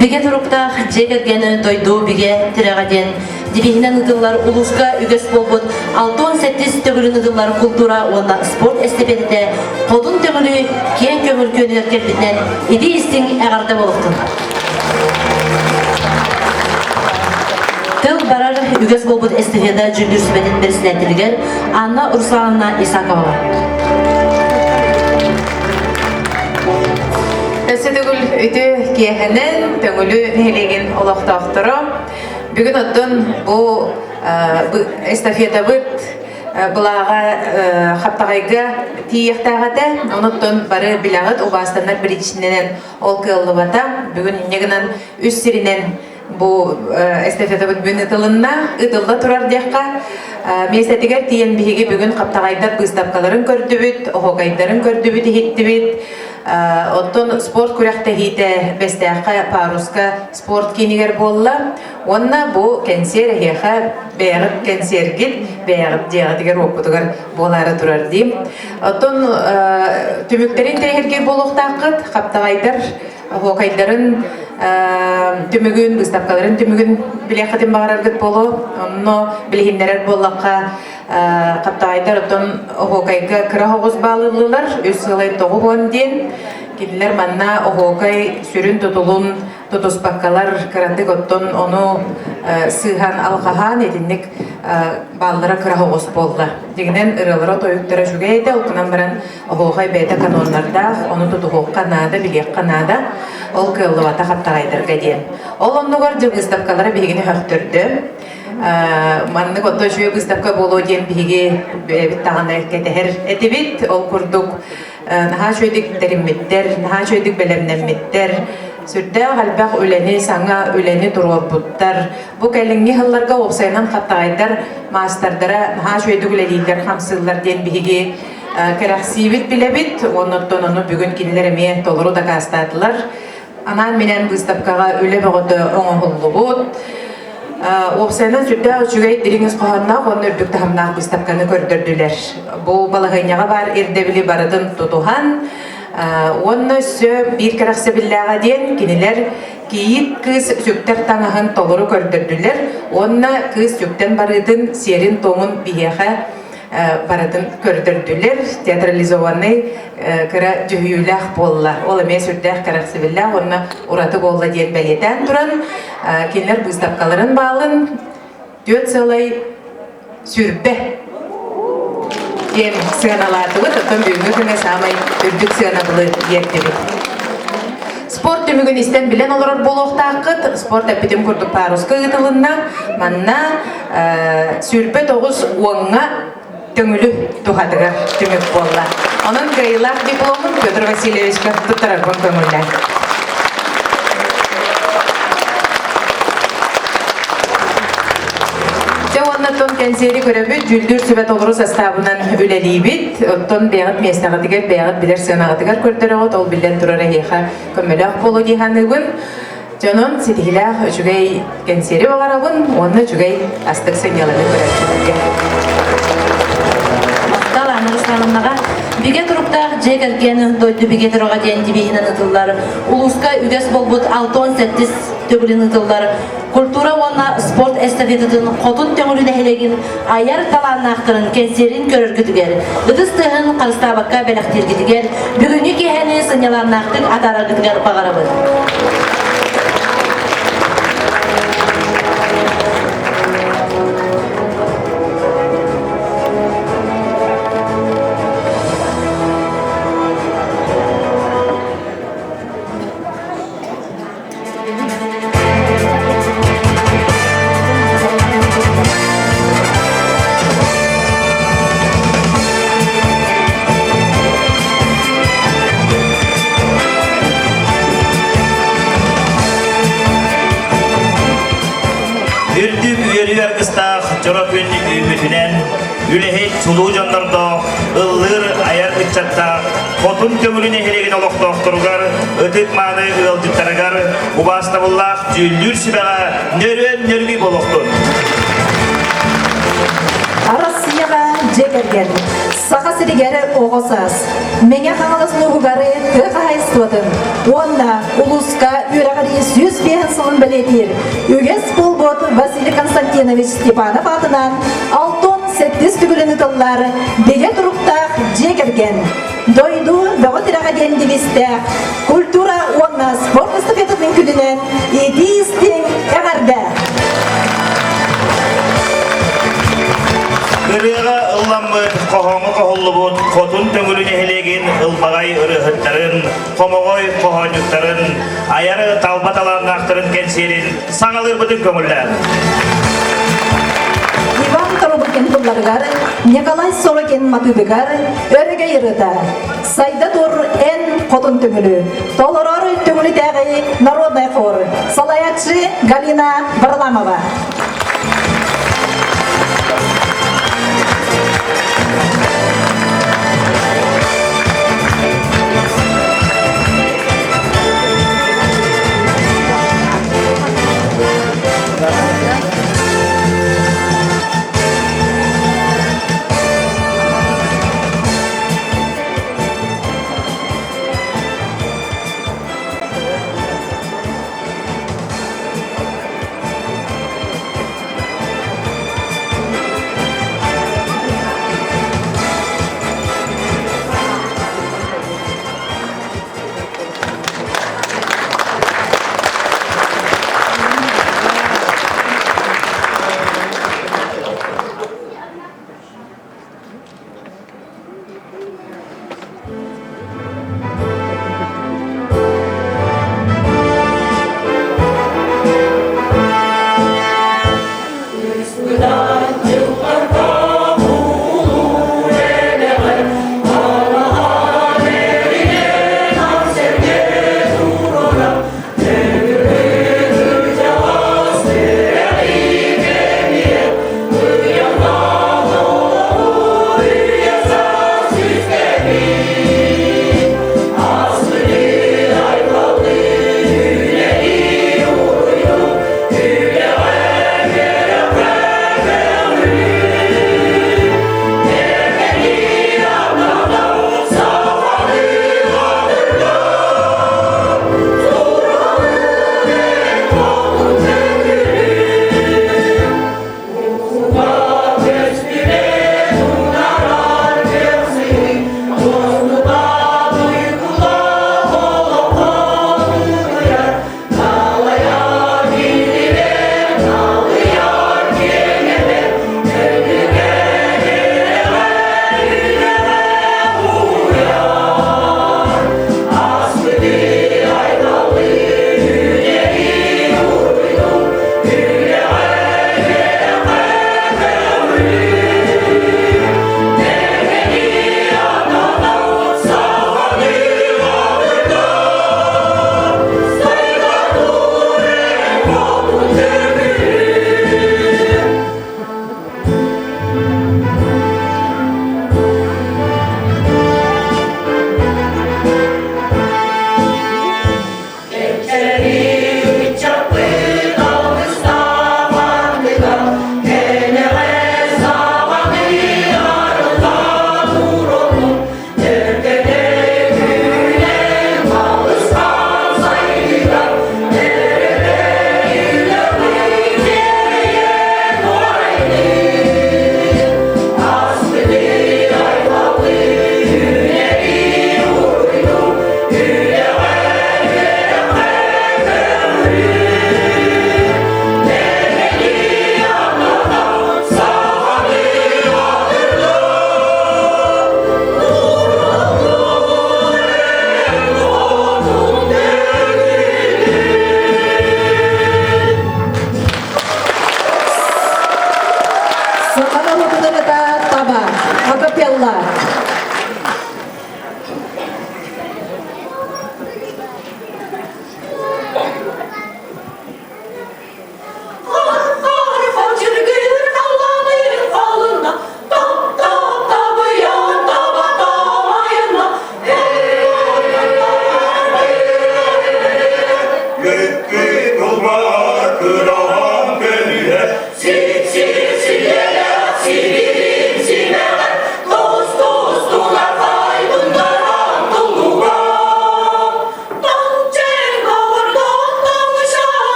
Bige turukta jegegeni doydu bige tiragadien dibihinen ıdıllar uluska üges bolbut 6-18 tögülün ıdıllar kultura ona sport estepedide kodun tögülü kiyen kömür könüler kelbitinden idi istin eğarda boluktun. Tıl barar üges bolbut estepedide cündür sübedin berisilendirger Anna Ruslanna Isakova. Ösüdügül ütü kiyehenen töngülü nehilegen olaqtaqtırı. Bugün ottun bu estafeta bıt bulağa xaptağayga tiyektağata onuttun barı bilağıt obastanlar biricisinden ol kıllıbata. Bugün neginen üst sirinen bu estafeta bıt bugün ıtılda turar diyekka. Mesetiger tiyen bihigi bugün xaptağaydar bıstapkaların kördübüt, oğaydarın kördübüt hittibüt. Ottun sport kurakta hite besteğe paruska sport kiniger bolla. Onna bu kanser heha beğip kanser git beğip diğer okudugar bolara durar diyeyim. Ottun tümüklerin tehirge boluqtaqıt kaptağaydar hokaydarın tümügün bıstapkaların tümügün bileqatin bağırargıt bolu. Onno bilhinderer bollaqqa kaptağaydar ottun hokayga kıra hoğuz bağlılar. Üsülay toğu bon diyen. Kediler manna hokay sürün tutulun tutuspakkalar kırandık ottun onu sığhan alqahan edinlik bağlılara kıra hoğuz bolla. Deginen ırılara toyuktara şugayda okunan baran hokay beyta kanonlarda onu tutu hoqqa nada bilek nada ol kıllıvata kaptağaydırga diyen. Ol onlugar cılgıstapkalara bilgini höktürdü. Manlık otto şuya bıstapka bolu diyen bilgi bittağına keteher etibit ol kurduk. Naha şöydik derimmitler, naha şöydik belemlenmitler. Sürde halbaq öleni, sana öleni dururbutlar. Bu kelingi hıllarga oqsaynan qatağaydar maastardara naha şöydik öleliler, hamsıllar diyen bilgi keraksibit bilebit. Onotton onu bugün kinlerime toluru da kastadılar. Anan menen bıstapkağa öle bağıdı oңa hullu bud. Oqsaynan sürde uçugay diliniz qoğanna onu ördükte hamnaq bıstapkanı kördürdüler. Bu balığınyağa var erdebili baradın tutuhan. Onu bir karaksa billağa diyen kiniler kiyit kız süktер tanahın toluru kördürdüler. Onu kız sükten barıdın serin toğun biyeğe baradın kördürdüler. Teatralizovanay kıra cühüylağ bolla. Ola me sürdağ karaksa billah onu uratı bolla diyen beleten duran. Kiniler bıstapkaların bağlın. Dört sılay sürbe. Jem sığanalatығы тұттым бүгінгі күні самай үрдік сığанабылы ертері. Спорт түмігін істен білен олар болуқтақыт. Спорт әппетім күрдік парусқа ғытылынна. Манна сүрпе тоғыз оңға түңілі тұғадыға түмік болла. Оның ғайлақ дипломын Петр Васильевичқа тұттарар бұн көңілі. Ondan kenseri görübü cüldür sübet olur sastavından üleliyibit. Ondan beğit mesnağıdıgar, beğit bilir sığınağıdıgar kördürüğüt. Ol bilen durara heqa kömmelağ bolu dihanıgın. Canım setihilah cügey kenseri oğarabın. Onu cügey astık senyalanı görübü. Maqtal Anna Ruslannaga bige turukta jegergeni doydu bige turuğa diyen dibihinen ıdıllar. Uluska üges bolbut 6-18 tögülün ıdıllar. Kultura ona sport estafetinin kodun töngülüne helegin ayar talannaktırın kenserin körürgüdüger. Gıdыстığın qarıstabakka belaktirgidiger. Bugünü keheni sınyalannaktın atarargıdüger bağarabın. Çorap önlük ümmetinden ülehek suluğu canlarda ıllır ayar ıçatta kotun kömürüne helegin oluq doktorugar ötüp manı ılcıttaragar ubastabullah cüllür sübeğa nörön nörgü boluqtun. Arasıyaga жекерген. Сақа сірігері оғысас. Мене қаңылысын ұғығары тұқы хайыстуадым. Онна ұлысқа үрағыры сөз бейін сылын білетер. Үгес болбот Василий Константинович Степанов атынан алтон сәттіз түгіліні тыллары беге тұрықтақ жекерген. Дойду дағытыраға дендивістәк. Культура онна спорт эстафетінің күлінен едейістен әғарда. Кырыга ылламмыт, кохоңы кохоллубут, хотун төңүлүнө хелеген ылбагай ырыхыттарын, комогой кохонюктарын, аяры талбаталарнактарын кенсерин, саңалыр бүтүн көңүллөр. Иван Коробыкин тулларгар, Николай Сорокин матыбыгар, өрге йырыта. Сайда тур эн хотун төңүлү. Толорор төңүлү тәгы народный хор. Салаятчы Галина Варламова.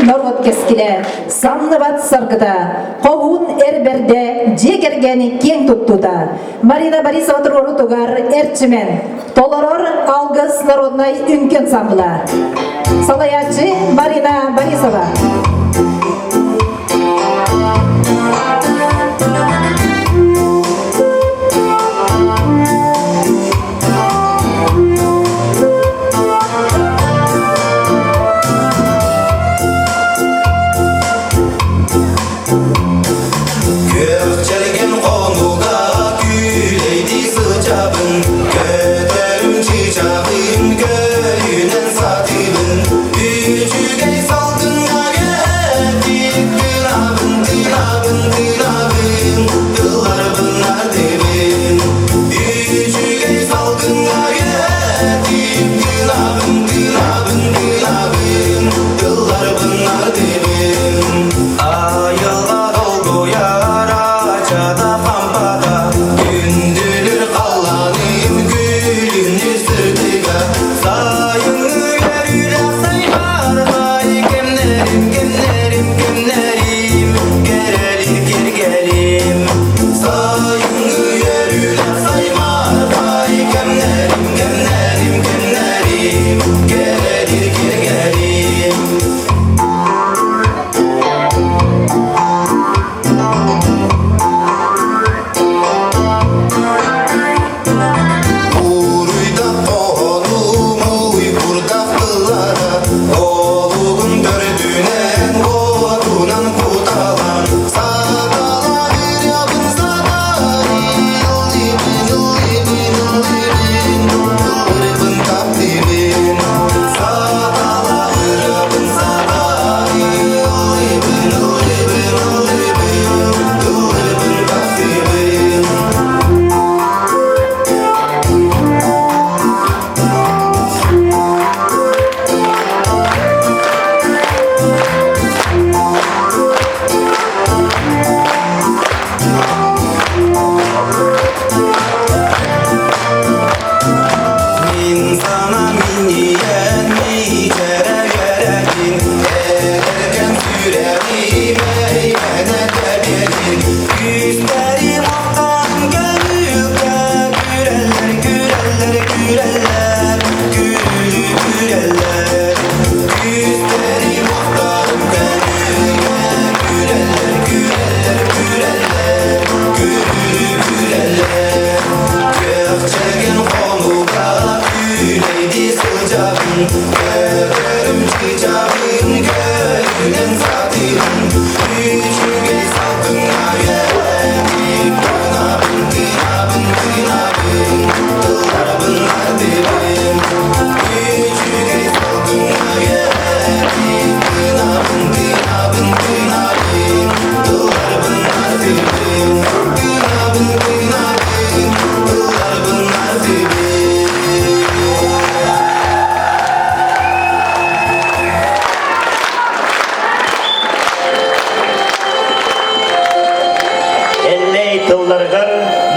народ кескиле, санныбат саргыда, ковун эрберде, жегергени кең туттуда. Марина Борисова турору тугар эрчимен, толорор алгыс народной үнкен самбыла. Салаячы Марина Борисова.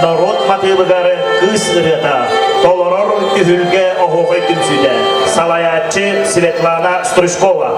Народ матыбыгары кыз ырыта, толорор үхүлге охугы түмсүдө. Салаятчы Светлана Стручкова.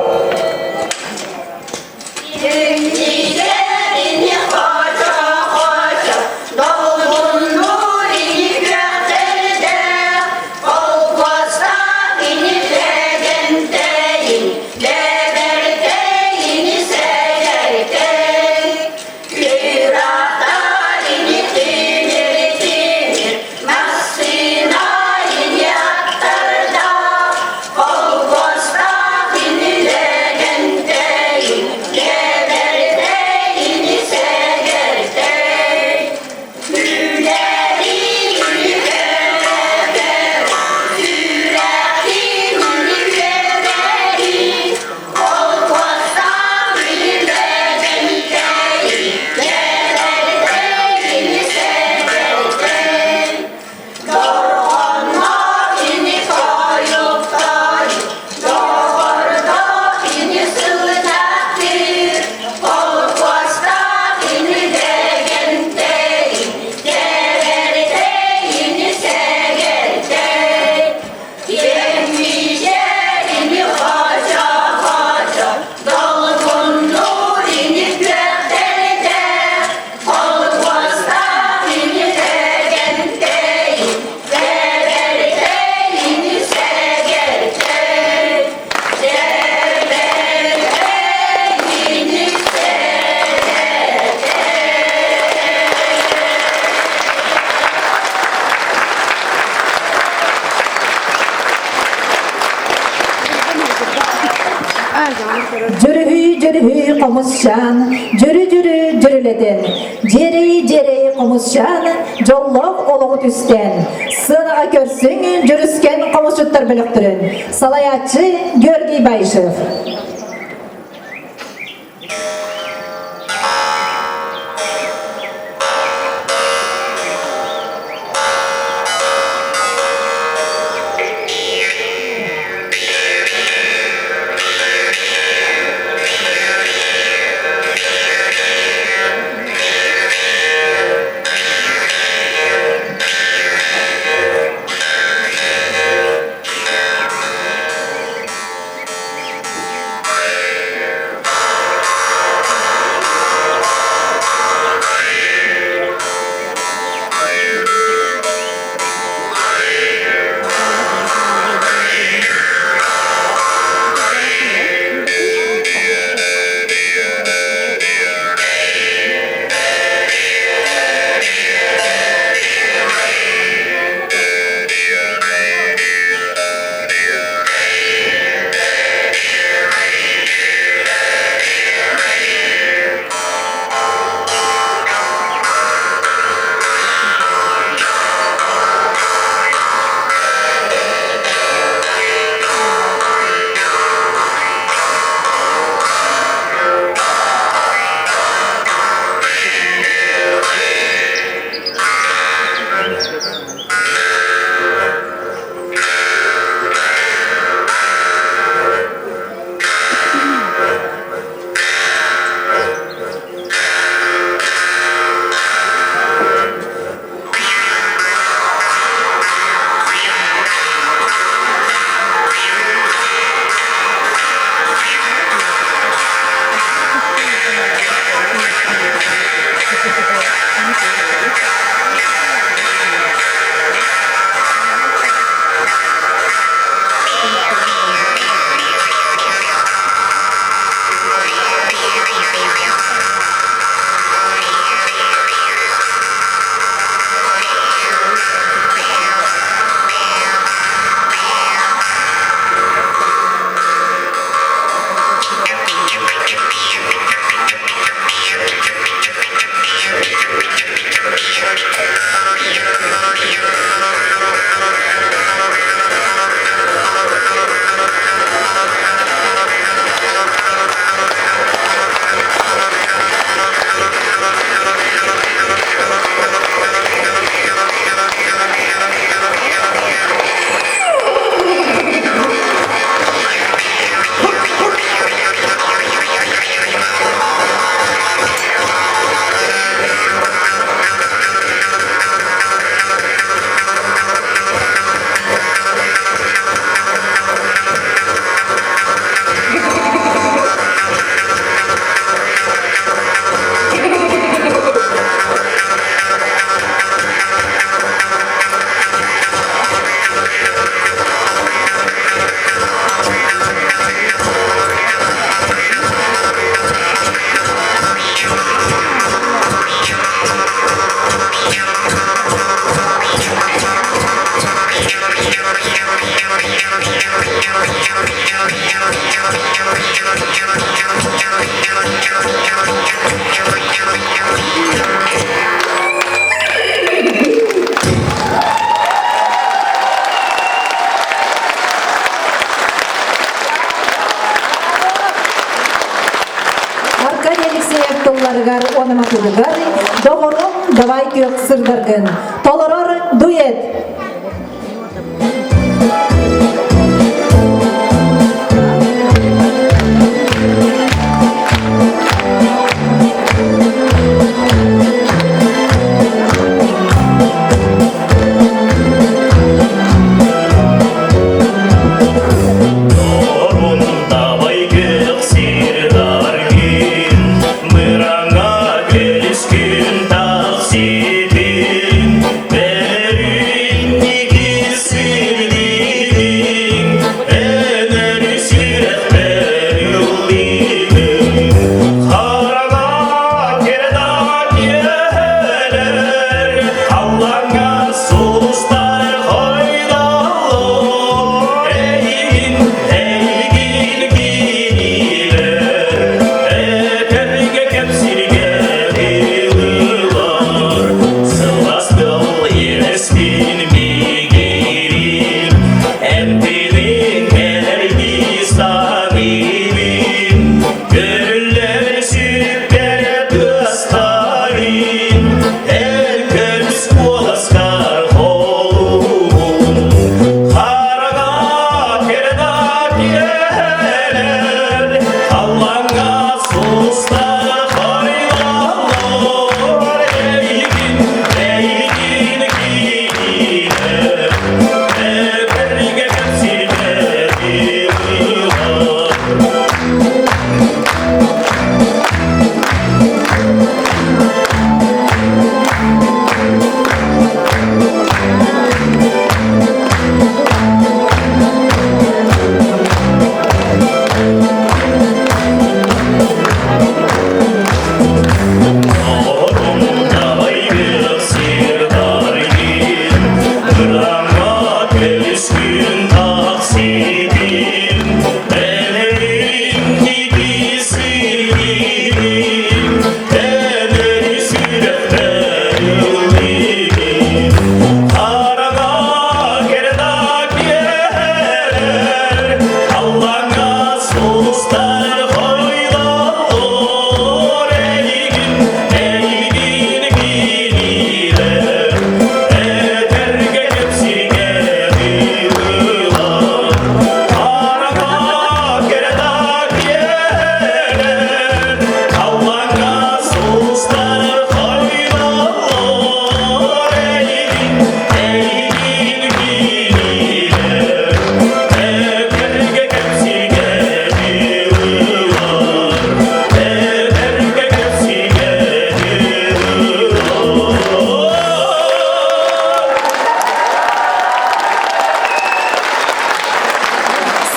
Jürü komuşan, jürüleden. Jeri komuşan, jollok oluğu tüsten. Sığınağa körsün, jürüsken komuşutlar bölüktürün. Salayatçı Görgey Bayışev. Gar onamatılıgar, doğru davay kök sırdargın. Tolaror duet. Gün taksidi diyeler Allah'a suslar hayranlar Eygin giyiler Eberge hepsileri var Allah'a suslar hayranlar Eygin giyiler Eberge hepsileri var Araba gerdak diyeler Allah'a suslar hayranlar Eygin giyiler Eberge hepsileri var Eberge hepsileri var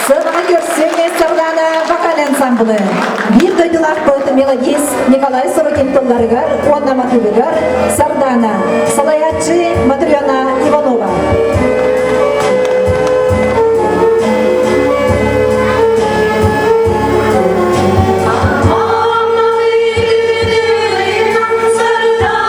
Сырға көрсеңе сырдана вокал ансамблі. Bir дойдылақ болды мелодист Николай Сорокин тылларыгар, Онна Матулыгар, Сардана, Салаятчы Матрена Иванова. Saydan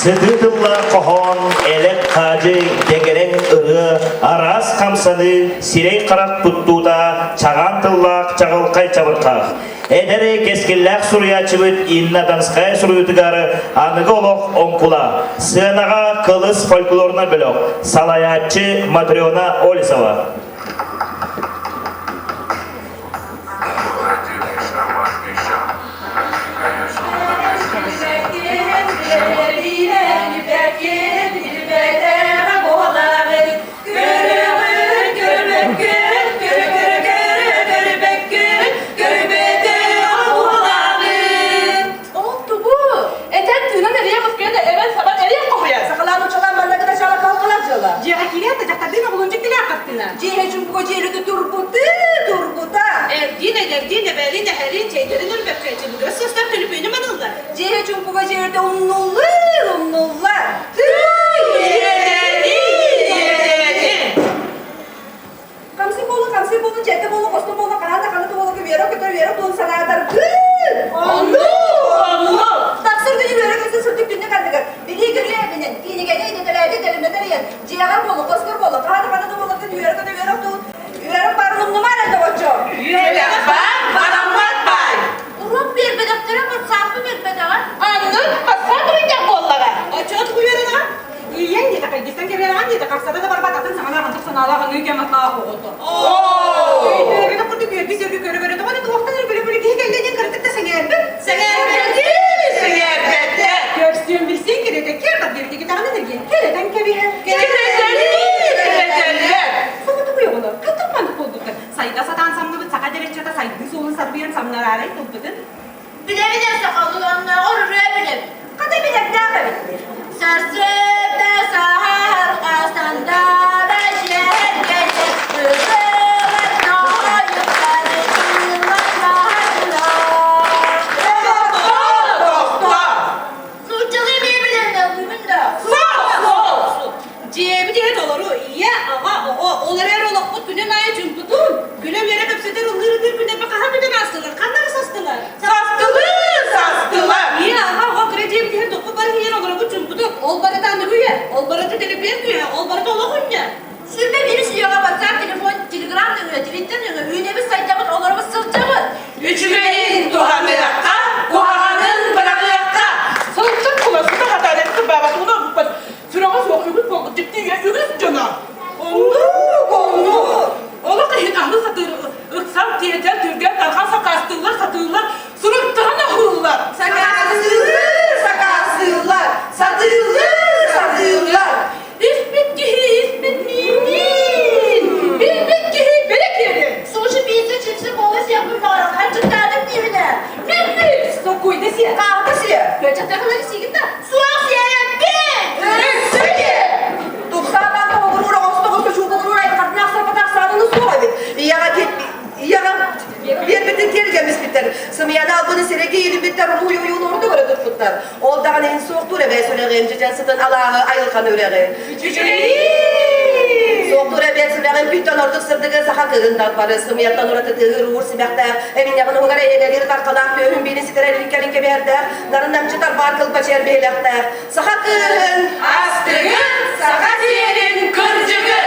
Sıdıdılla kohon, elek kacı, degeren ırı, aras kamsanı, sirey karak tuttuda, çağan tıllak, çağılkay çabırkak. Edere keskillak suruya çıbıt, inna danskaya suruyutugarı, anıgı olok onkula. Sığınağa kılıs folkloruna bölok, salayatçı Matriona Olisova. Barısım yattan orada tığır uğur sibaktar emin yakın hungara eğlenir tarkadan tühün beni sitire linkelin keberder narından çıtar barkıl paçer beylaktar sakın Astığın, sakat yerin kırcıgı.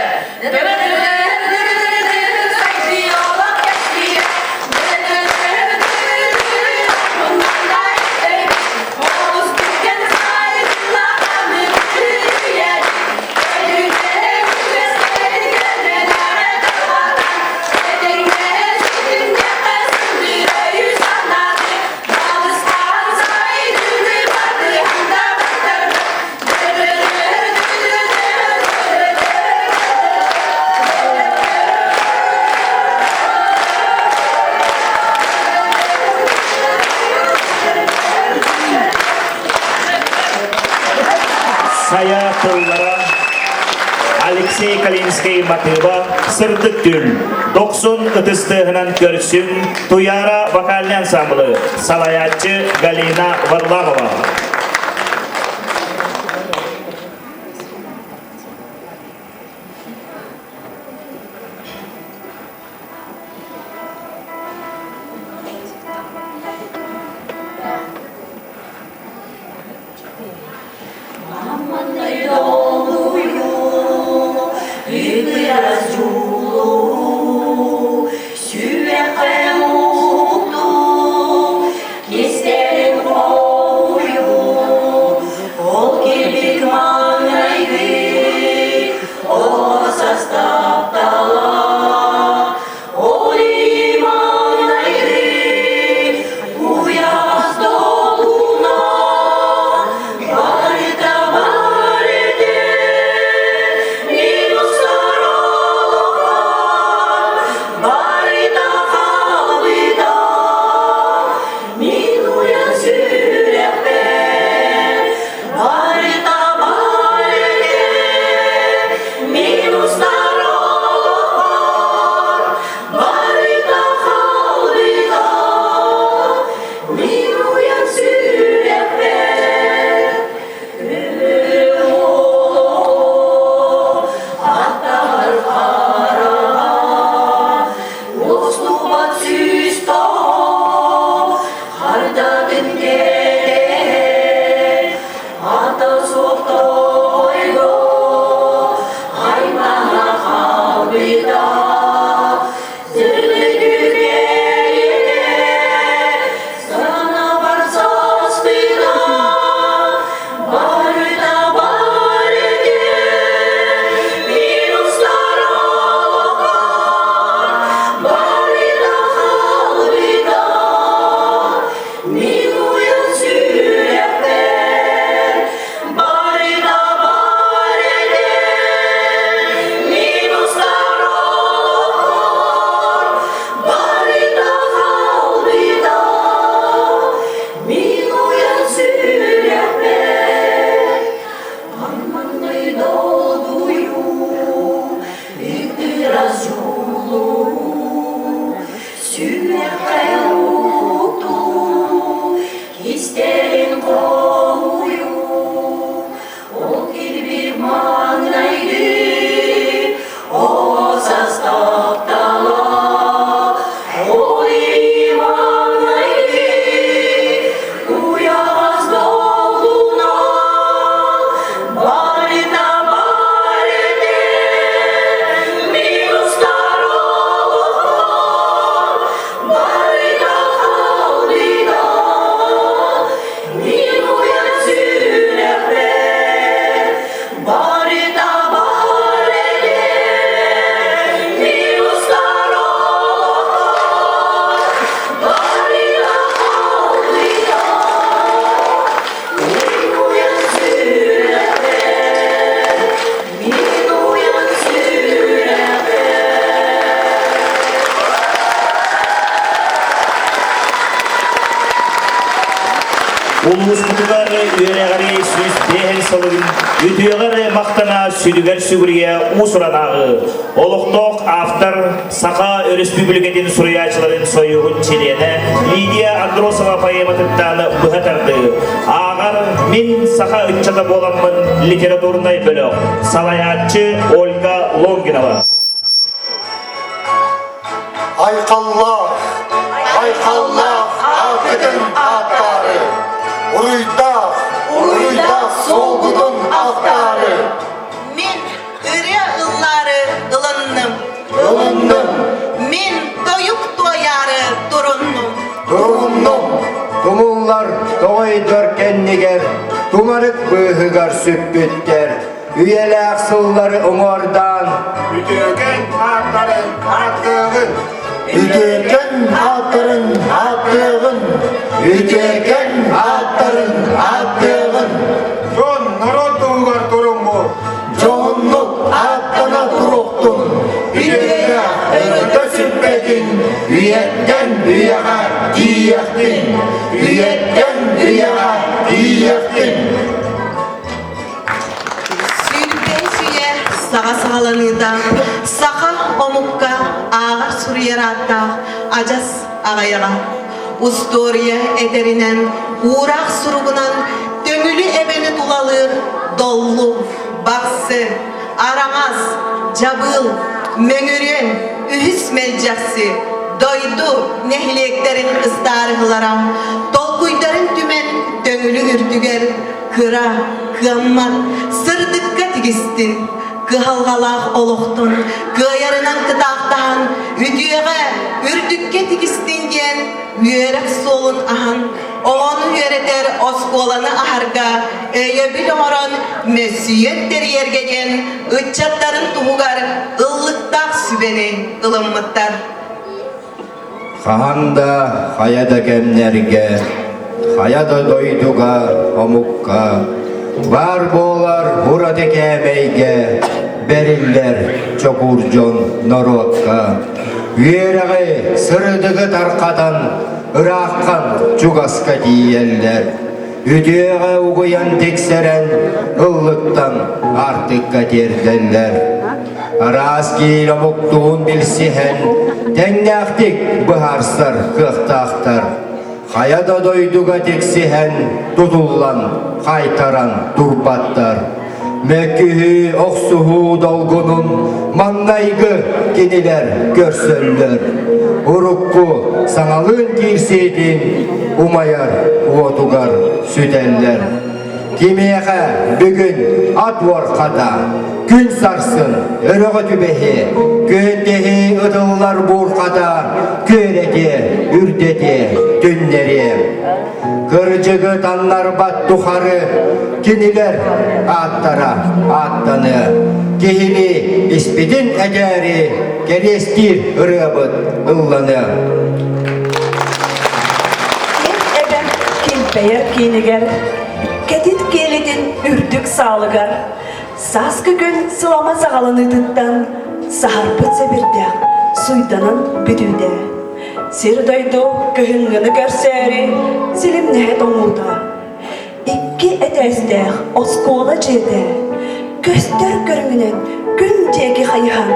Saya tıllara Alexey Kalinski Matıba Sırtık Tül 90 ıtыстığınan körsün Tuyara Vokalli Ansamblı Salayatçı Galina Varlamova. Улуспутугар үйрәгәри сүз бәһәр салыгын, үтüyәгәр мактана сүдүгәр сүгүргә усуранагы. Олукток автор Саха Республикатын сураячыларын союгун члене Лидия Андросова поэматыттан быһатарды. Агар мен Саха ыччата боламмын литературный бөлөк. Салаятчы Ольга Лонгинова. Айқаллах, айқаллах, ақыдың аттары. Уруйдақ, солғудың ақтары. Мен үре ыллары ылынным. Мен тойук тояры турунным. Тумуллар тоғай дөркеннигер, тумарык быһыгар сөппөттер. Үйелі ақсыллары оңордан, Үтөген аттарын аттығын. Үтөген аттарын аттығын. Үтөген аттарын аттығын. Жон народ туғар туруму. Жонлық аттана туруқтың. Үтөге өрді сүппедin. Üyetten üyega diyektin. Üyetten üyega diyektin. Сүйден сүйе саға сағаланыда, сақа омукка ағар сурьерата, ажас ағаяға. Устория этеринен, урақ суругунан, төңүлі эбені тулалыр, доллу, бақсы, араңаз, жабыл, мөңірен, үхіс мәлжақсы, дойду нехилектерин ыстарығыларам, толкуйдарын түмен төңүлі үрдігер, кыра, кыаммат, сырдыкка тигистин, кыхалгалах олуқтун, кыярынан кытақтан, үдüеге, үрдікке тигистин ген, үйерек солун ахан, оғаны үйеретер осколаны ахарга, өйөбіл оңорон, мәсүйеттер ергеген, үтчаттарын туғугар, ыллықтақ сүбені ылыммыттар. Хаханда хаяда кемнерге, хаяда дойдуга, омукка, бар болар бурады кемейге, бериллер чокуржон народка. Үйеріғі сырыдығы тарқадан, ыраққан чугаска диеллер. Үдеға уғыян тексерен, ыллықтан артық катерделлер. Арас кейл омуктуғын білсіхен, тәңнәқтік бұхарсыр қықтақтар. Хаяда дойдуға тексіхен, тұтулан, қайтаран турбаттар. Мәкіхі оқсуғу долгунун, маңнайғы кенелер көрсөллер. Урукку саңалын кирсейдин, умаяр уотугар сүтеллер. Кемеға бүгін атвор қата, күн сарсын өріғы түбехе, көндехе ұдылар бұрқата, көреде, үрдеде, түннере. Кыржығы танлар баттухары, кенелер аттара аттаны. Кехили іспедін әдәрі, керестир ұрыбыт ұлланы. Эбем килпейер кинигер, кетит келетін үрдік салығар. Саскы күн сылама сағаланыдыттан, сағарпыт себірді, суйданын бүдуді. Сирдойду көхінгіні көрсәрі, сілімнәе тоңылда. Икки әтәстәқ оскола жерді, көстер көріңінен күн теги қайхан,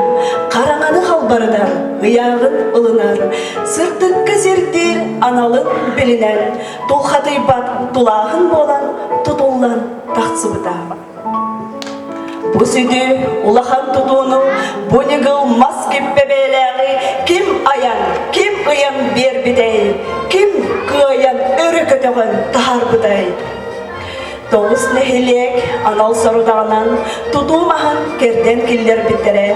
қараңаны қалбарыдан ұяғын ұлынар, сыртыққы зердер аналын білінен, толқатай бат тулағын болан, тұтулан тақсыбыда. Бұ сүді улахан тұтуыны, бұнығыл мас кеппебеләғі, кім аян, кім ұян бербідей, кім қыян өрі көтіғын тағар бұдай. Тоғыз нәхилек анал сарудағынан тұтулмағын керден келдер біттірі.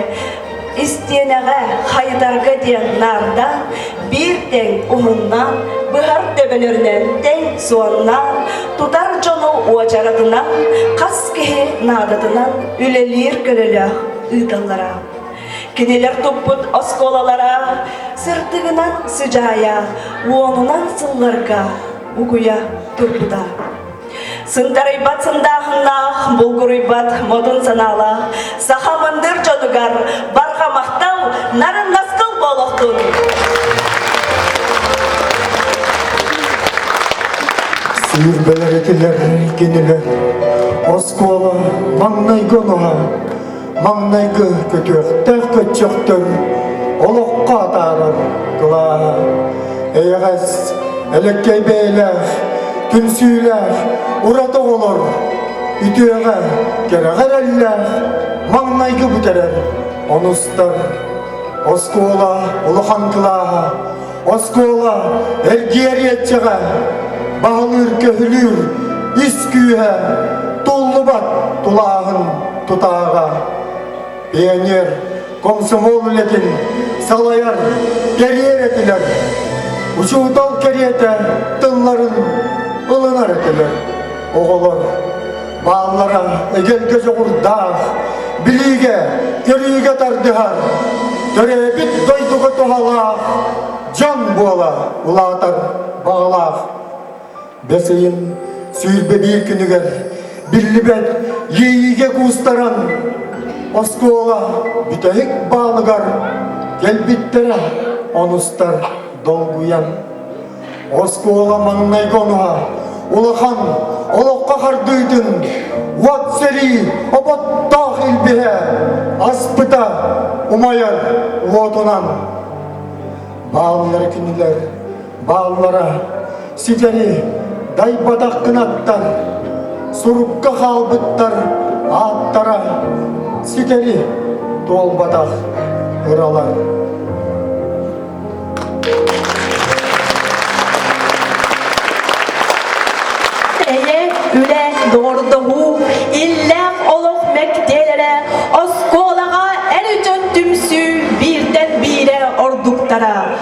Истенеға хайдарға ден нардан, бір тәң ұғыннан, бұғар төбелерінен тәң суаннан, тұтар жону уажарадынан, қас кеhe нададынан үлелер көлелі ұйдалара. Кенелер тұппыт осколалара, сыртығынан сұжая, уонынан сылларға, угуя тұрпыда. Сындарайбат сындағынақ, бұлғырайбат модын санала, сақамындыр жонугар, барға мақтал, нарын насқыл болуқтың. Suyurbeler etiler geniler. Oskola mаңнайгоnuğa, mаңнайгы көтөктәк көтчөктөр. Олоққа атарыр кыла. Эйгәс элеккей бейлер, күнсүйлер, ураты олор. Үтөгә керәгәләр, маңнайгы бүтерер. Онустар Оскола улахан кыла. Оскола эргиериетчеге бағылыр көхілір искүйе толы бат тулағын тұтаға. Пионер комсомол үлетін салаяр керер етілер. Учутал кереті тылларын ылынар етілер. Оғылыр бағылара егелге жоғырдақ біліге көріге тардығар. Төребіт дойдығы тұғалақ жан бола ұлатар бағалақ. Бесейін сүйірбе бейік күнігер бірлібет ейіге күстаран. Оскола бүтәйік бағылығар келбіттері оныстар долгуян. Оскола маңнайгонуға улахан олыққа қардыйдың уат сери обаттақ илбіге аспыта умаяр уотунан. Бағылар күнілер бағылара ситери дай бадақ қынаттар сұрыққа қалбыттар аттара ситери тол бадақ ұралар. Эйе үле doğurduğu илләк олық мәктелері Осколаға әрі жөн түмсі бірден бире ордуктара.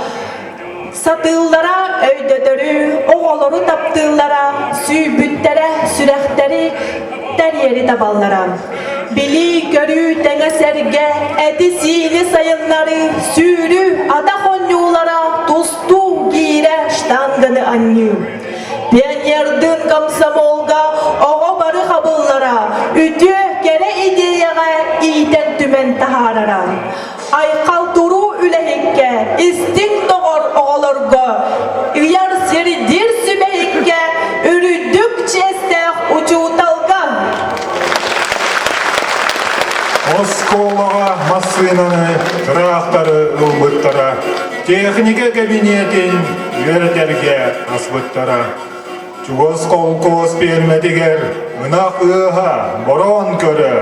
Satıllara öyдөдөрү, оғолору таптылlara, сүйбүттері, сүрәқтері, тәрiyeri табалlara. Били көрү тәңәсәрге, әті сийлі сайынлары, сүйрі ада қонюлара, тусту гире штангыны анню. Пионердың комсомолға, оғы бары қабыллара, үті кере идеяға ийтен түмен тахарара. Айқал туру үләхекке, истин тоғыр оғылырға, үйар серидир сүбәйікке, үрүдік честәқ учуталға. Осколаға массынаны тұрақтары ұлбыттара, техника кабинетін өртерге асбыттара. Чуғыз қолқуыз перметігер, ұнақ ұға борон көрі,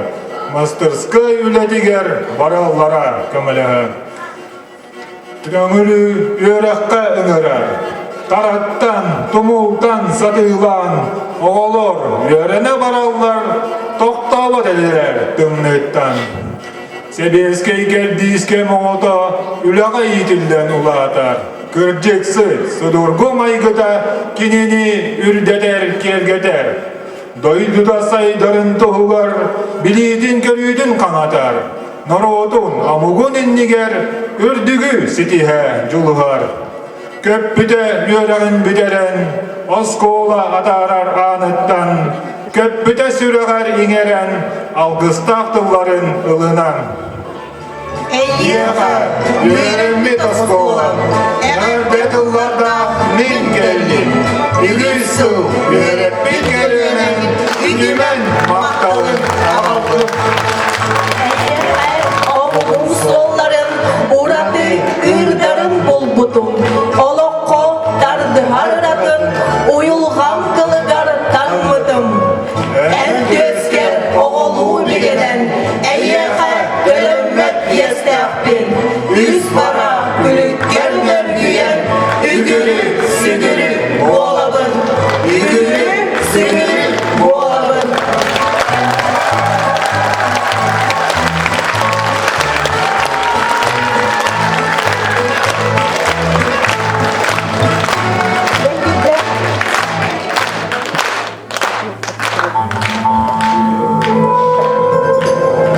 мастерскай үлетігер бараллара көмілігі. Трөңілі өрәққа үңірі, тараттан, тумултан сатылан, оғылыр өріне бараллар, тоқтабы дәлілер түмнеттан. Себескей келдіске моғыта үліға етілден ұлатар. Көрдексі сұдырғы майгыта кенені үрдетер келгетер. Дойдуда сайдарын тұғығар, білейдің көрүйдің қанатар. Народун амугун иннигер, үрдүгү ситиhe жулугар. Көп бүте үйрәгін бүтерен, Оскола атарар аныттан. Көп бүте сүрәгәр иңерен, алгыстақтыларын ылынан. Еға, үйрәмет Оскола, әрбетылларда мен келдім. Үйрісу, үйрәп бекерінен, үдімен мақталын ағалдым. Солların uğradı ırdarın bulbutun Olokko dardı harratın Uyulğam kılıgar tanıdım En tözker oğulu bileden Eyyeğe dönmek yestahbin Üz para gülük gelmer güyen Ügürü sügürü bu olabın Ügürü sügürü bu olabın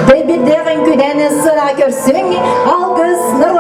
Бейбиддеген күнәні sıra körsün, algız nır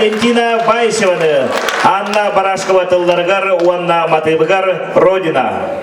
Валентина Байшеваны, Анна Барашкова тылларыгар, Уанна Матыбыгар, Родина.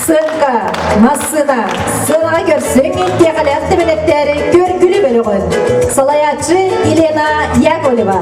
Сынға, массына, сынға көрсең интеғалятты білеттері көргілі бөлігін. Салаятчы Елена Яковлева.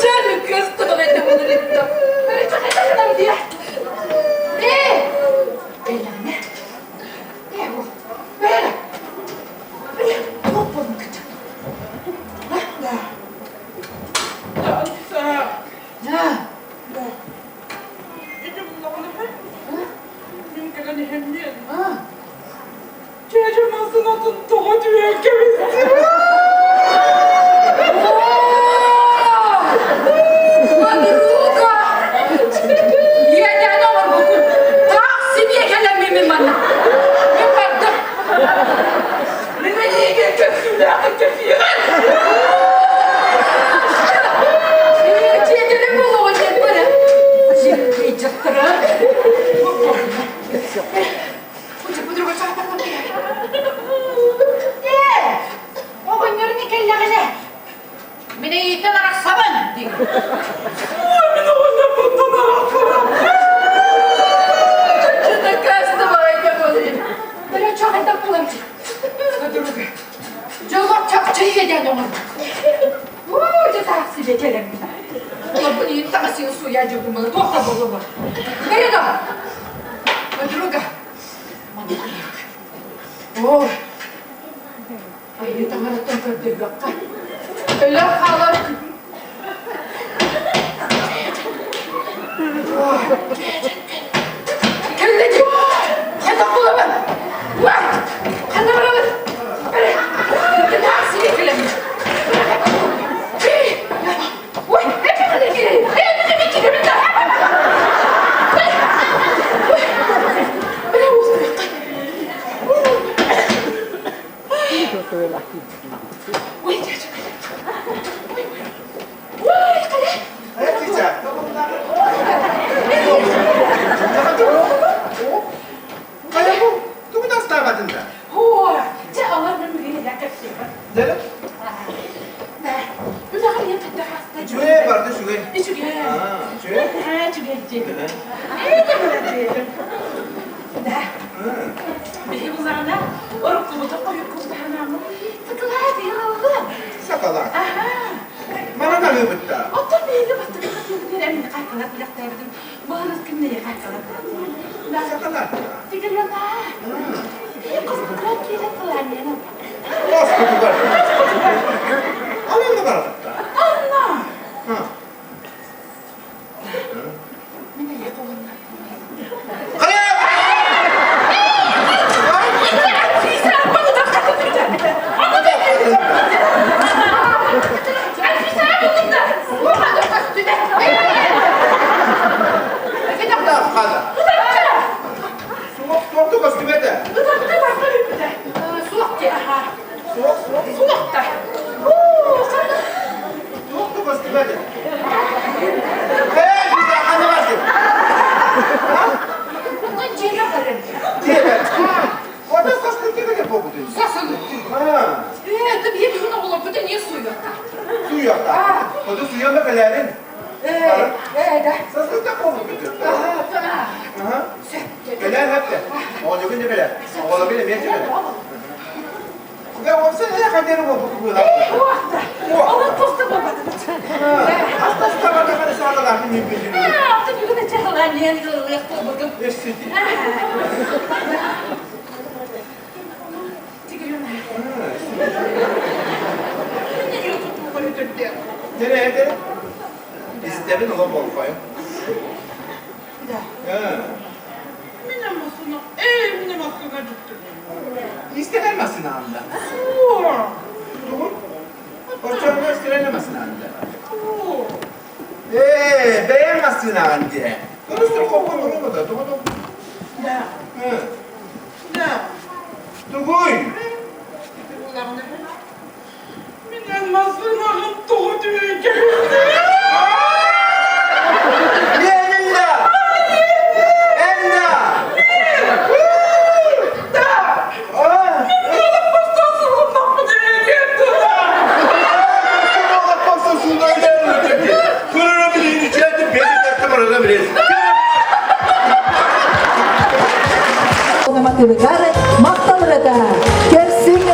Canım kız tuvalete bunu ettim. Böyle çok edelim diye. Ellerine. Ne bu? Böyle. Topunu kıçım. Maktalıra da gelsin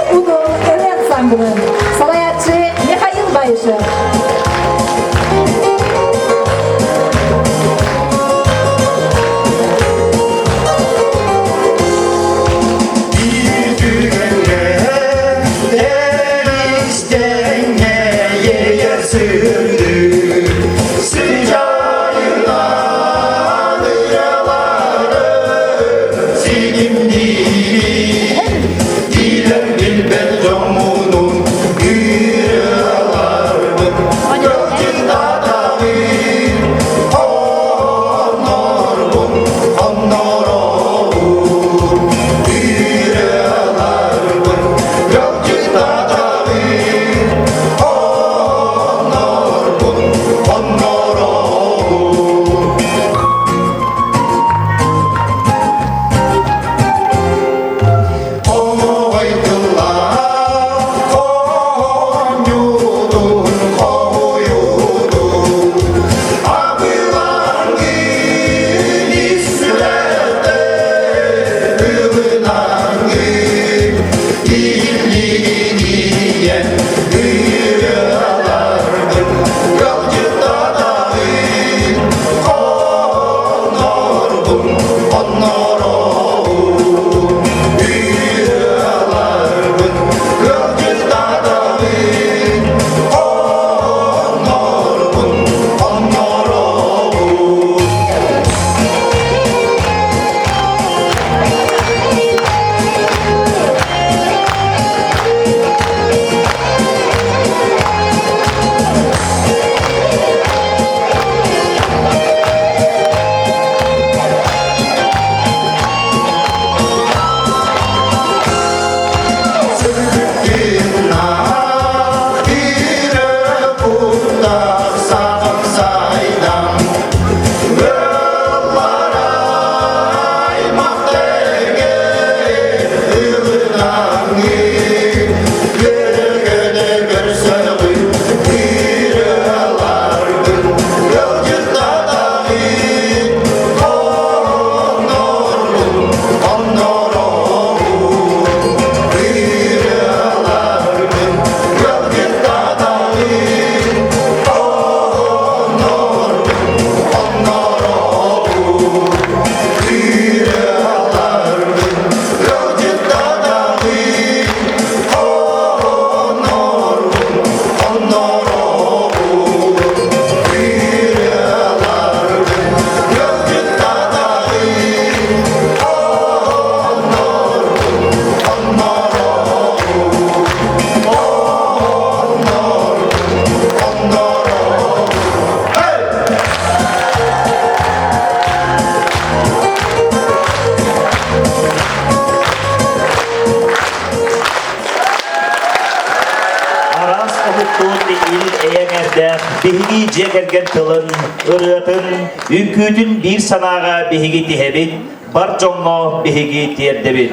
Deh bihigi jegergen tılın, ırıtın, ünkütün bir sanağa bihigi tihebit, bar jonno bihigi tierdebit.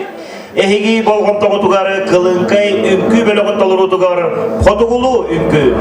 Ehigi bolgon togutugar kılınkay ünkü bölögün tolurutugar kodugulu ünkü.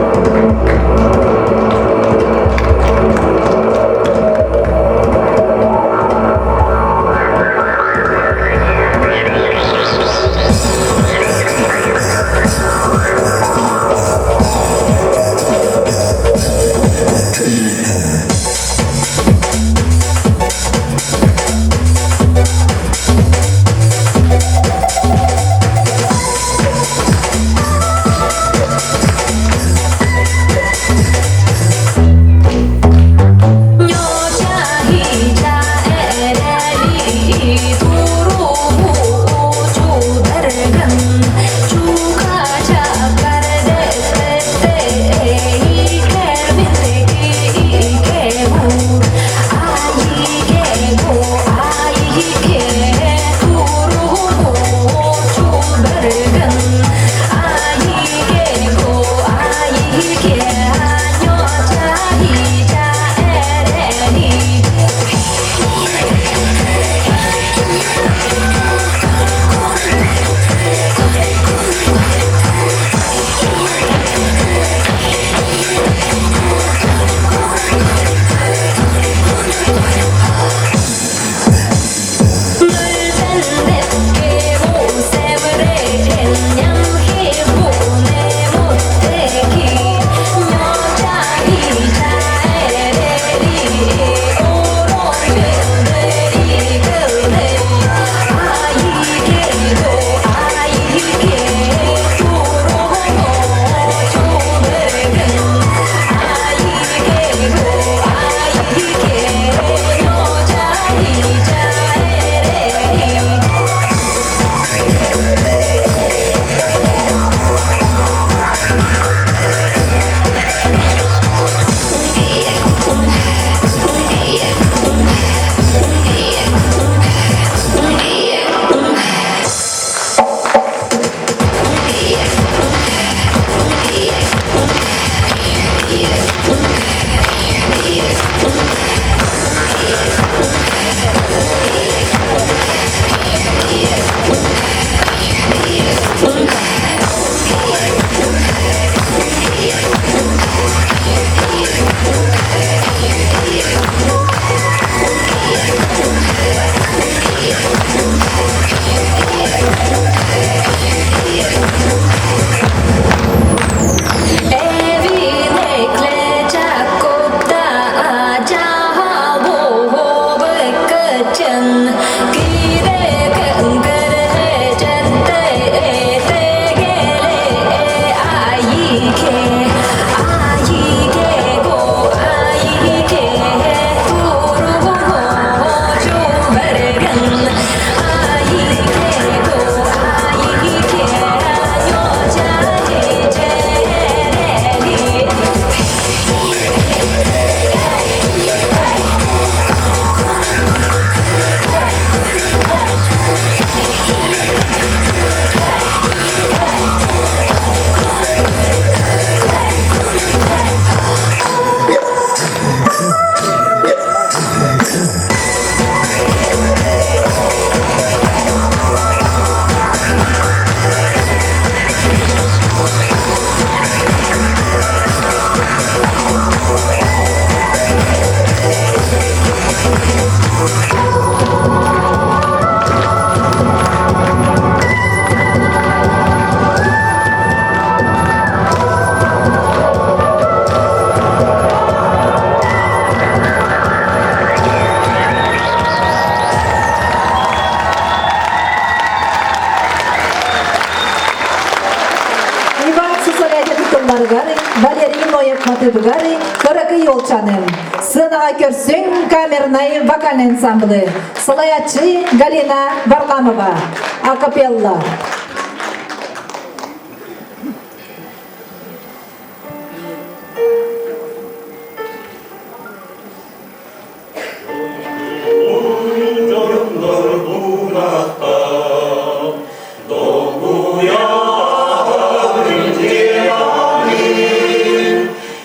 Матыбыгары, Кыракы Йолчаным. Сынаға көрсің камерный вокальный ансамблы. Салаятчы Галина Варламова. Акапелла.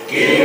길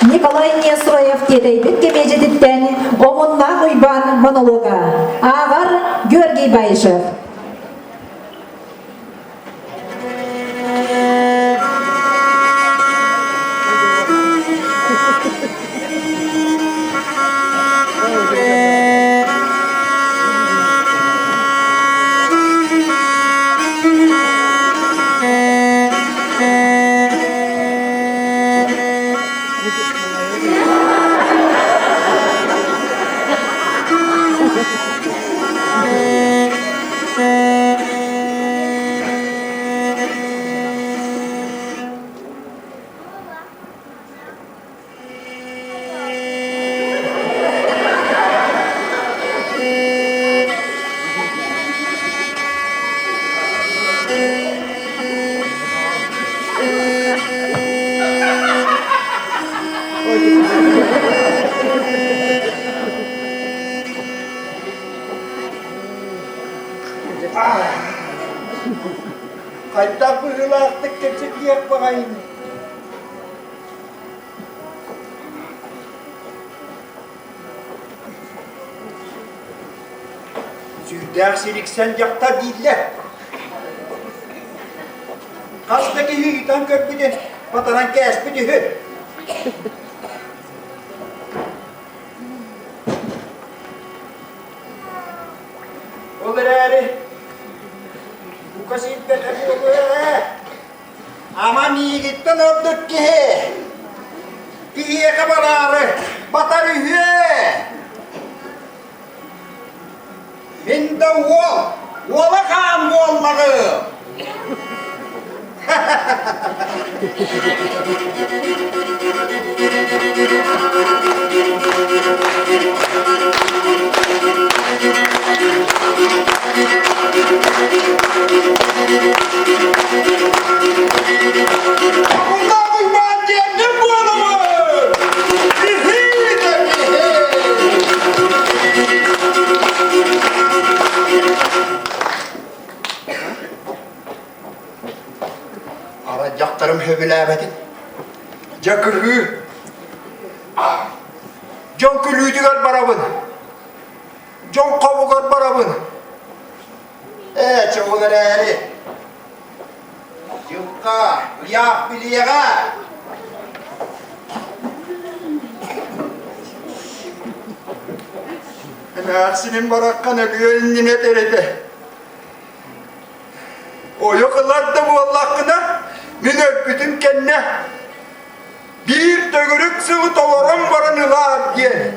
Николай Несроев тетейбит кемежедиттен омунна уйбан монолога. Агар Георгий Байшев. Kaytak bıhılaktık geçip yak bakayım. Zürdəksilik sen yakta değiller. Kastaki hüyüten köpüdün, patanan kəspüdü hü. Olur eri. Bu kasit de tabi olur eri. Aman iyi gittin öptük ki. Kihiye kabararı, batarı hü. Min de ola kan oğulları. Aracaklarım hövülemedi. Cakırhü. Con külüydüler barabın. Con kavugar barabın. Çoğular eri. Yukka, yak biliyaga. Aksinin barakkan ölüyor nimet erede. O yokılarda bu Allah'ına münöbbütün kenne. Bir tögürük sıvı dolarım varanılar diye.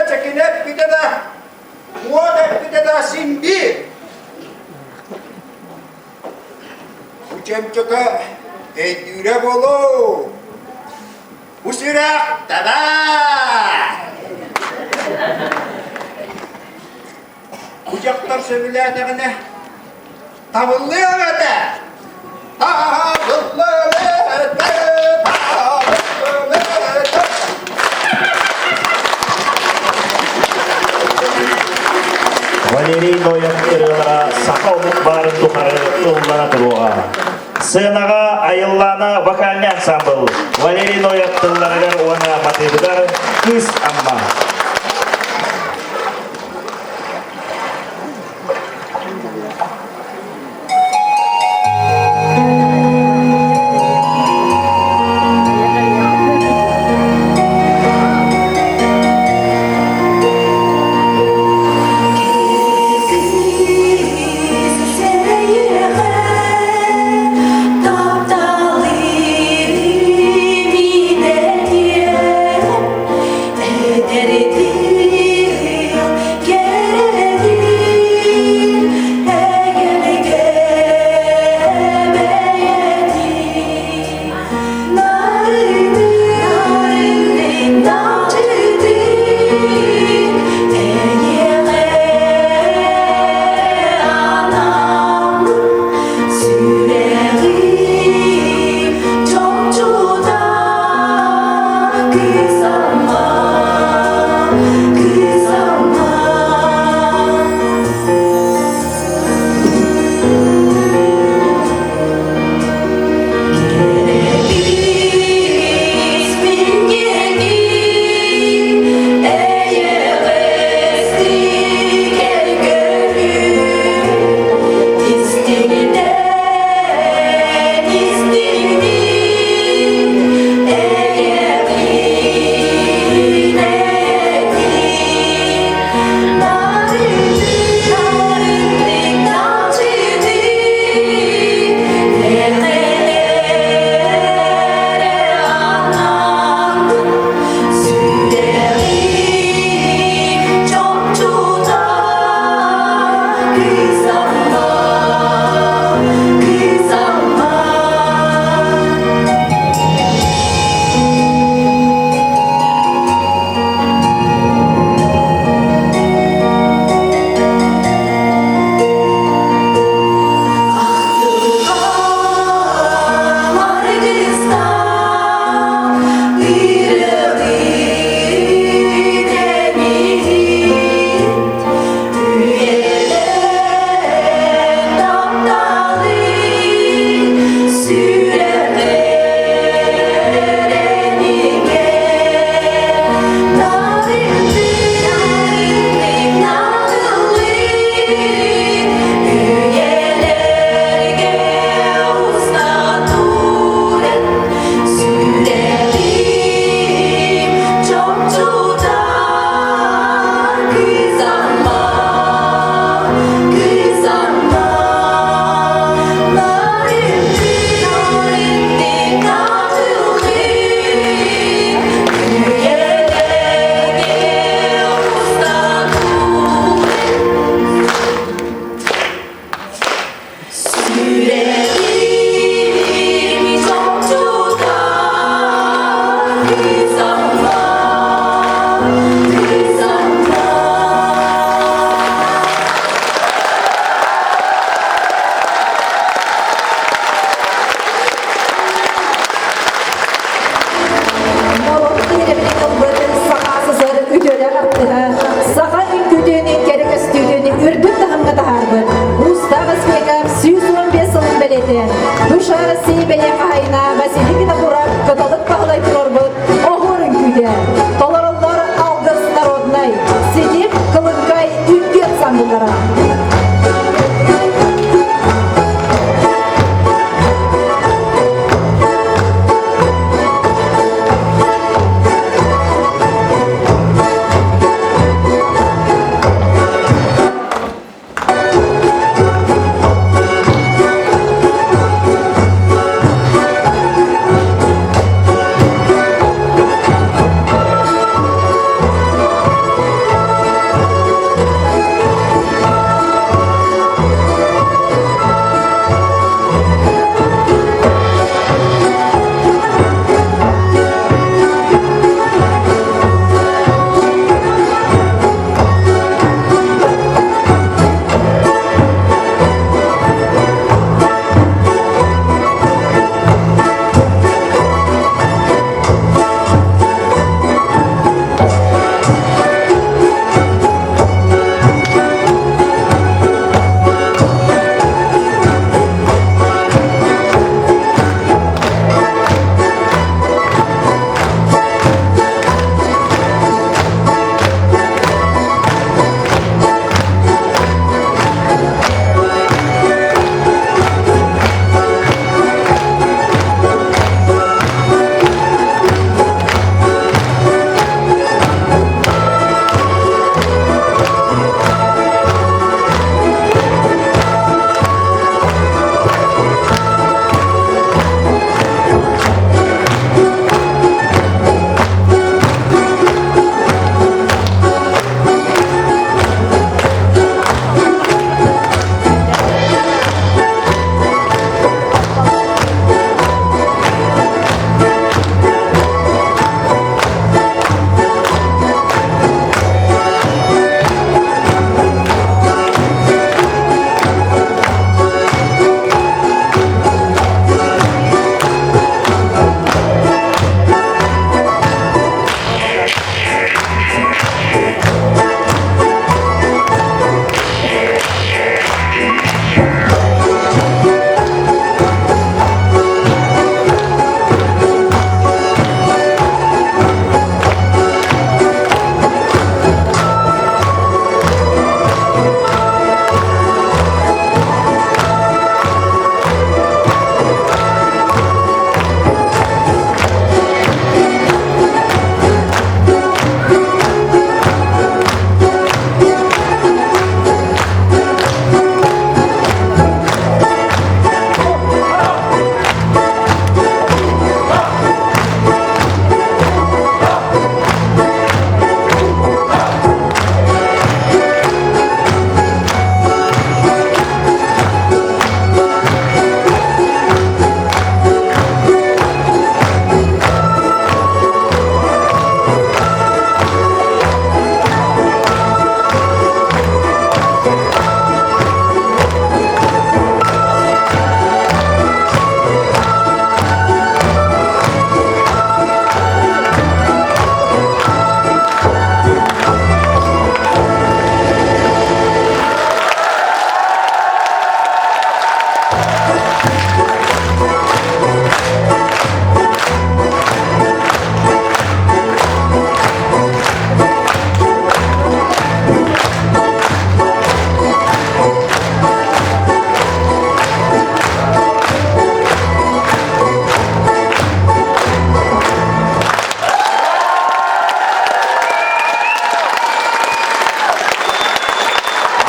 çekinek bir de o da bir de simbi. Bu çemçaka endüre bolu. Bu sıra tada. Kucaklar sövülerine tavırlıyor öte. Tavırlıyor öte. Валерий Нояк ырыгара саха омук барын тухары ыллана туруга. Сыынага айыллана вокальный ансамбль. Валерий Нояк тылларыгар уана матебыдар кыз амма. Deri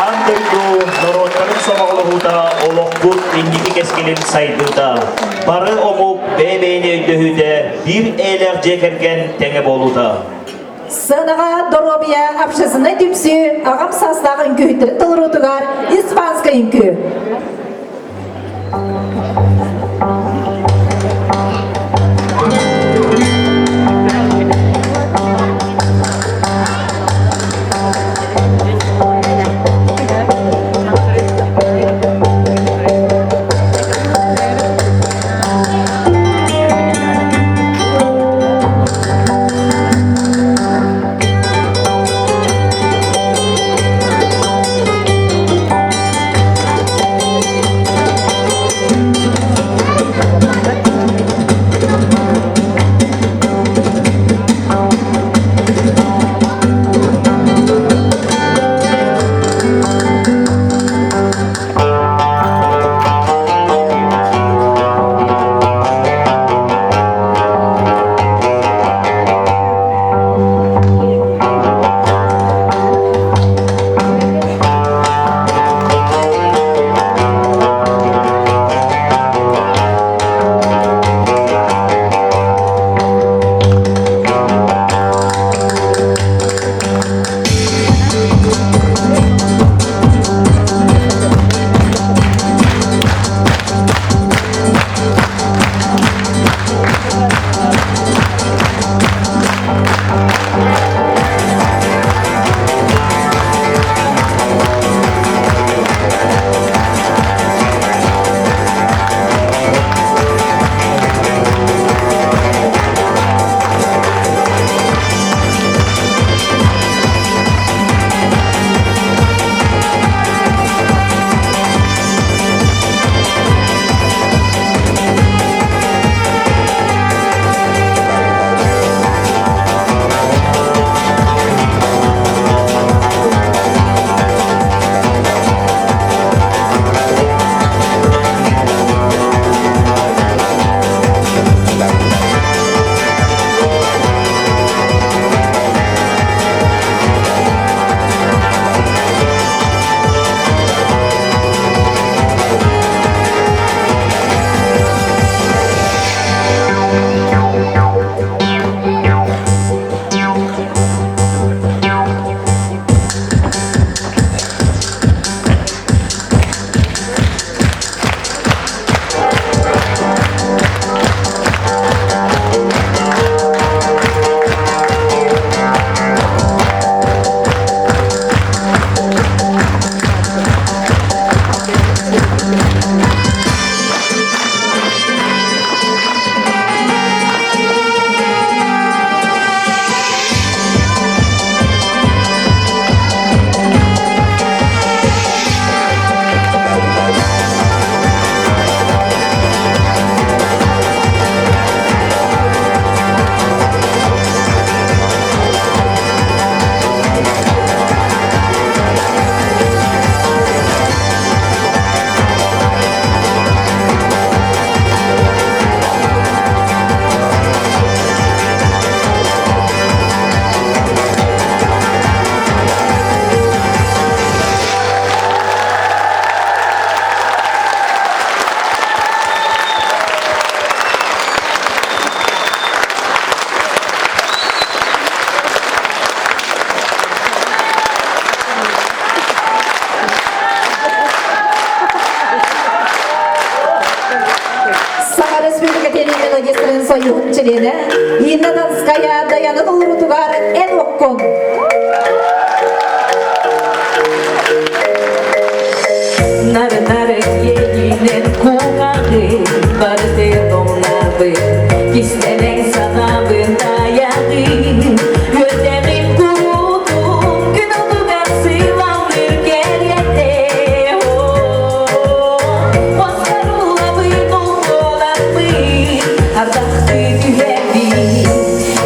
Andırdu Norotanın somağılığı olokut indiki keskelin saydıda. Barı omuk bebeyni ödühüde bir eyler cekergen tenge boluda. Sanaga Doробия общественной дүмсі ағам састағын көйтірі тұлырутығар испанска инкі. Мелодистінің союғын члені Инна Донская Даяны Толрутугар Эн Оккон. Нары-нары елінен қоңағы Барды доңнағы Кестелен сағабын аяғы Өтемін күрудum Күн отугар сыйланыр келетте Осқарулабы болғолабы Ардақты күләбі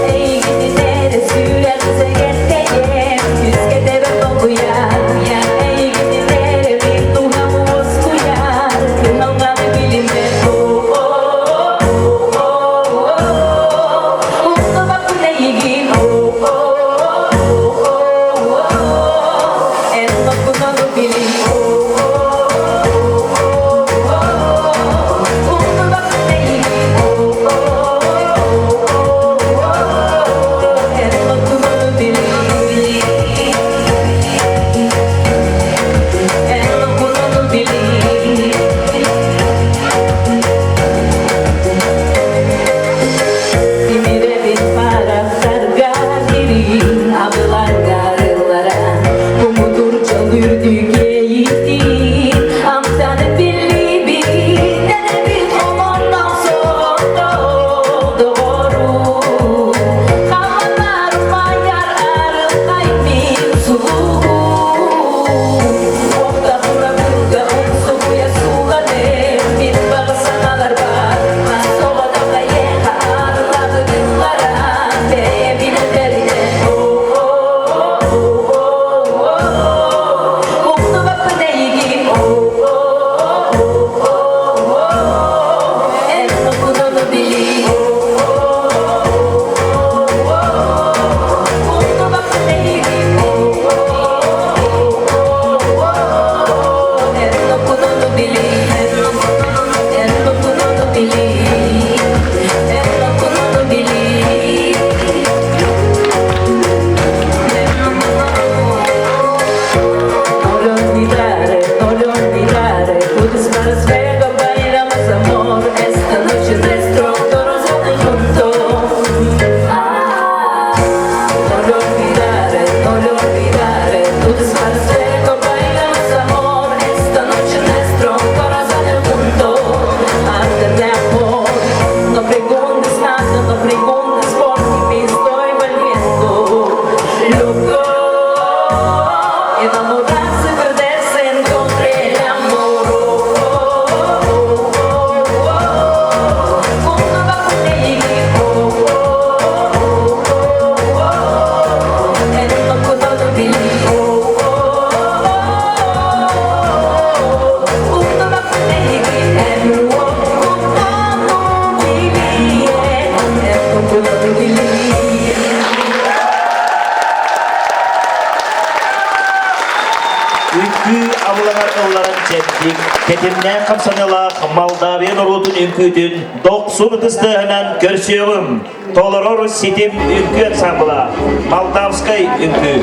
Эйгені дәрі сүрәр сәгетте Үnkü avлаңар ылларын четтик, кетимнен қапсанылақ Молдавиян урутун үnkүтүн 90 тыстығынан көрсөғім. Толорор ситим үnkү ансамбла, Молдавскай үnkү.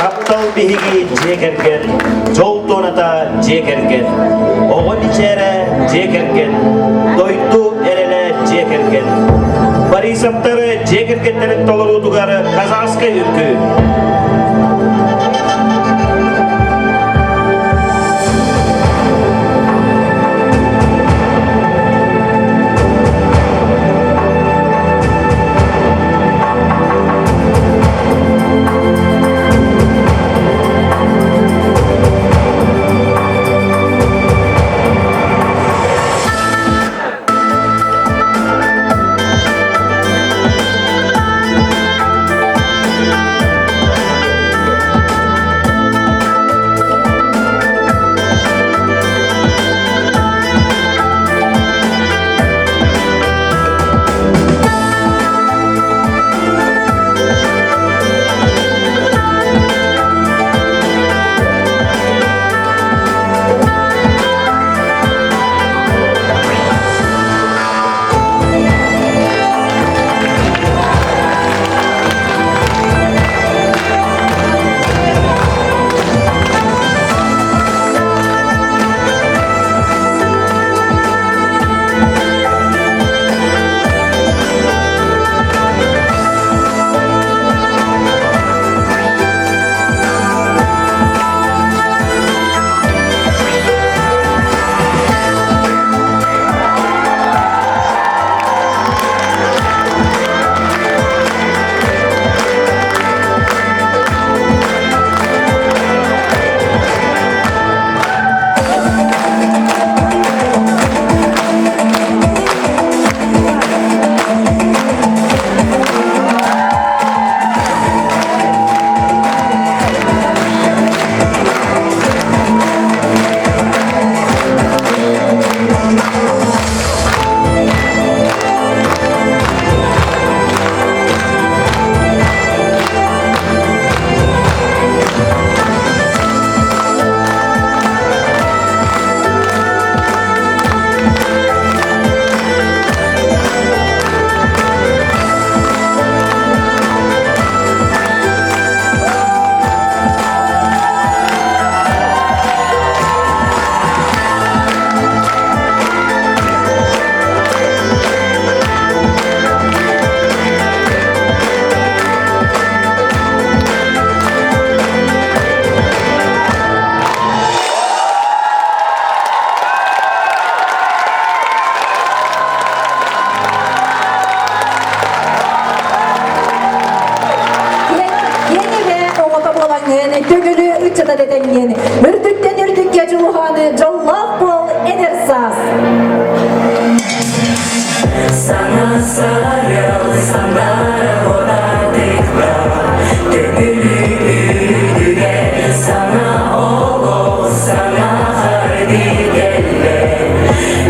Kaptal bihigi jekerken, jol tonata jekerken, oğun içere jekerken, doytu erele jekerken. Barisaptarı jekerkenlerin toluru dugarı Kazanska ülkü. сылдар етенген. Үрдіктен үрдікке жылуғаны жоллақ бол энерсас. Sana sarıl, sana onadıkla Dönülüğüne sana ol, sana harbi gelle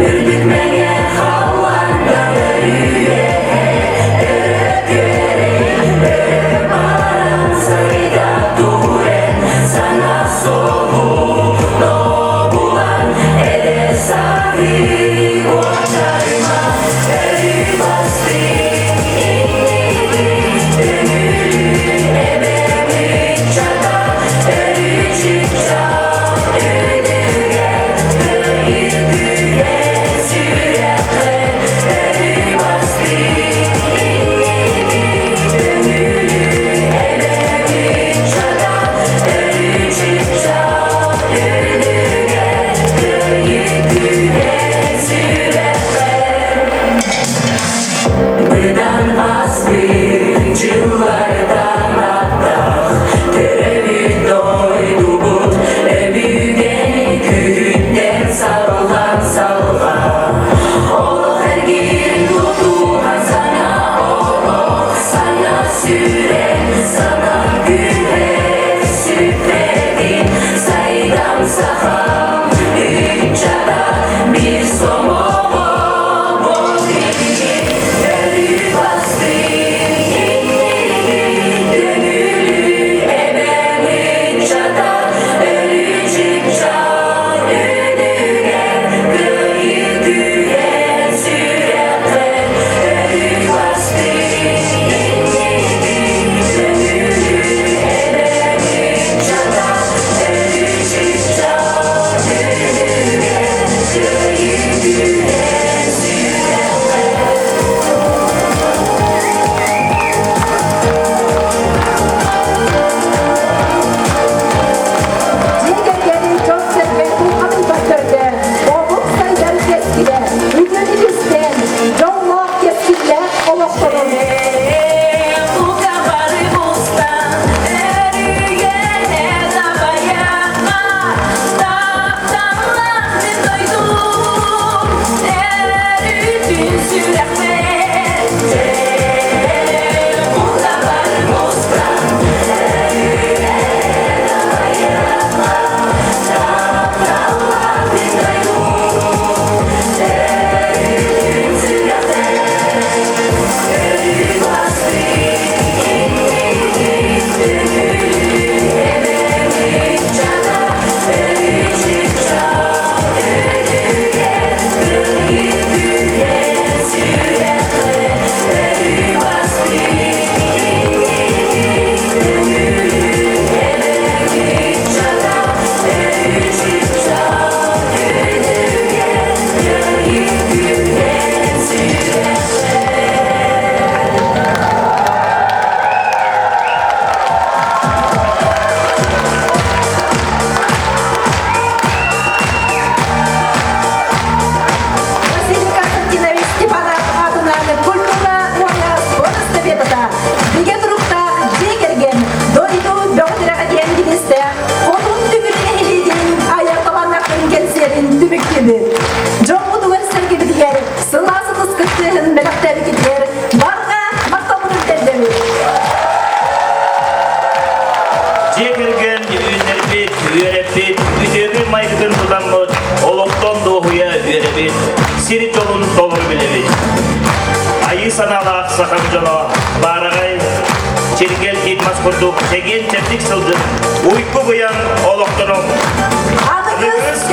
Ürdükmeye havanda yürüye Öğretmenim aran sayda duren Sana soğuk bulan ele sahip otarma Жекерген үйнербет, үйерепет, үдері майгын тұданмыд, олықтон доғуя үйеребет, сері жолын толыр білебет. Айы саналы ақсақам жолы, барағай, чергел кетмас құрдық, теген тәптік сылды, ұйқы бұян олықтырым. Адығыз